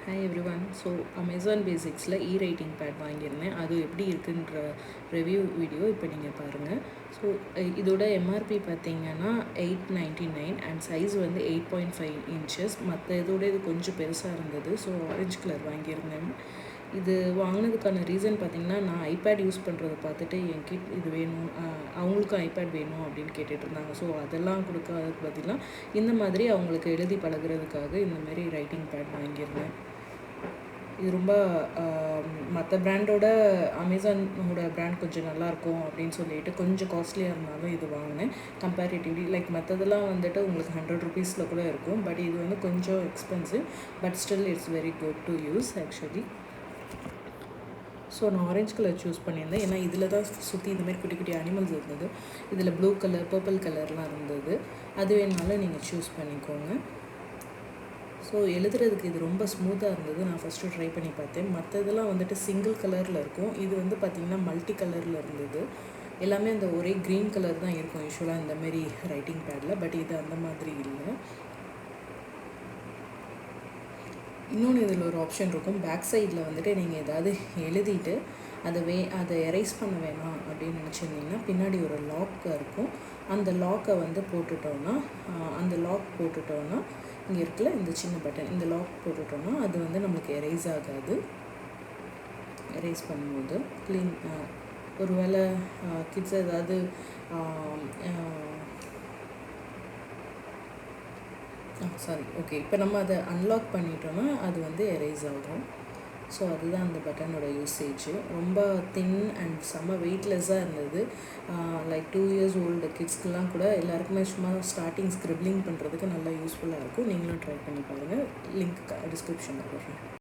Hi everyone. So Amazon Basicsல e-writing pad வாங்கியிருந்தேன். அது எப்படி இருக்குன்ற ரிவ்யூ வீடியோ இப்போ நீங்கள் பாருங்கள். ஸோ இதோட எம்ஆர்பி பார்த்தீங்கன்னா 899 அண்ட் சைஸ் வந்து 8.5 inches. மற்ற இதோட இது கொஞ்சம் பெருசாக இருந்தது. ஸோ ஆரஞ்சு கலர் வாங்கியிருந்தேன். இது வாங்கினதுக்கான ரீசன் பார்த்திங்கன்னா, நான் ஐபேட் யூஸ் பண்ணுறத பார்த்துட்டு என் கிட் இது வேணும், அவங்களுக்கும் ஐபேட் வேணும் அப்படின்னு கேட்டுட்டு இருந்தாங்க. ஸோ அதெல்லாம் கொடுக்காததுக்கு பதிலாக இந்த மாதிரி அவங்களுக்கு எழுதி பழகுறதுக்காக இந்த மாதிரி ரைட்டிங் பேட் வாங்கியிருந்தேன். இது ரொம்ப மற்ற பிராண்டோட அமேசானோட பிராண்ட் கொஞ்சம் நல்லாயிருக்கும் அப்படின்னு சொல்லிட்டு கொஞ்சம் காஸ்ட்லியாக இருந்தாலும் இது வாங்கினேன். கம்பேரிட்டிவ்லி லைக் மற்றதெல்லாம் வந்துட்டு உங்களுக்கு 100 rupeesல கூட இருக்கும். பட் இது வந்து கொஞ்சம் expensive. But still it's very good to use actually. So நான் ஆரஞ்ச் கலர் சூஸ் பண்ணியிருந்தேன். ஏன்னா இதில் தான் சுற்றி இந்தமாதிரி குட்டி குட்டி அனிமல்ஸ் இருந்தது. இதில் ப்ளூ கலர், பர்பிள் கலர்லாம் இருந்தது. அது வேணுனாலும் நீங்கள் சூஸ் பண்ணிக்கோங்க. ஸோ எழுதுறதுக்கு இது ரொம்ப ஸ்மூத்தாக இருந்தது. நான் ஃபஸ்ட்டு ட்ரை பண்ணி பார்த்தேன். மற்ற இதெல்லாம் வந்துட்டு சிங்கிள் கலரில் இருக்கும். இது வந்து பார்த்திங்கன்னா மல்டி கலரில் இருந்தது. எல்லாமே அந்த ஒரே க்ரீன் கலர் தான் இருக்கும் யூஸ்வலாக இந்தமாரி ரைட்டிங் பேடில். பட் இது அந்த மாதிரி இல்லை. இன்னொன்று இதில் ஒரு ஆப்ஷன் இருக்கும். பேக் சைடில் வந்துட்டு நீங்கள் ஏதாவது எழுதிட்டு அதை எரேஸ் பண்ண வேணாம் அப்படின்னு நினச்சிருந்தீங்கன்னா பின்னாடி ஒரு லாக் இருக்கும். அந்த லாக்கை வந்து போட்டுட்டோன்னா இங்கே இருக்குல்ல இந்த சின்ன பட்டன், இந்த லாக் போட்டுட்டோன்னா அது வந்து நம்மளுக்கு எரேஸ் ஆகாது. எரேஸ் பண்ணும்போது க்ளீன் ஒரு வேளை கிட்ஸ் ஏதாவது ஓகே, இப்போ நம்ம அதை அன்லாக் பண்ணிட்டோன்னா அது வந்து எரேஸ் ஆகும். ஸோ அதுதான் அந்த பட்டனோட யூசேஜ். ரொம்ப தின் அண்ட் செம்ம வெயிட்லெஸ்ஸாக இருந்தது. லைக் 2 years ஓல்டு கிட்ஸ்க்கெலாம் கூட எல்லாருக்குமே சும்மா ஸ்டார்டிங் ஸ்க்ரிப்ளிங் பண்ணுறதுக்கு நல்லா யூஸ்ஃபுல்லாக இருக்கும். நீங்களும் ட்ரை பண்ணி பாருங்கள். லிங்க் டிஸ்கிரிப்ஷனில் போடுறேன்.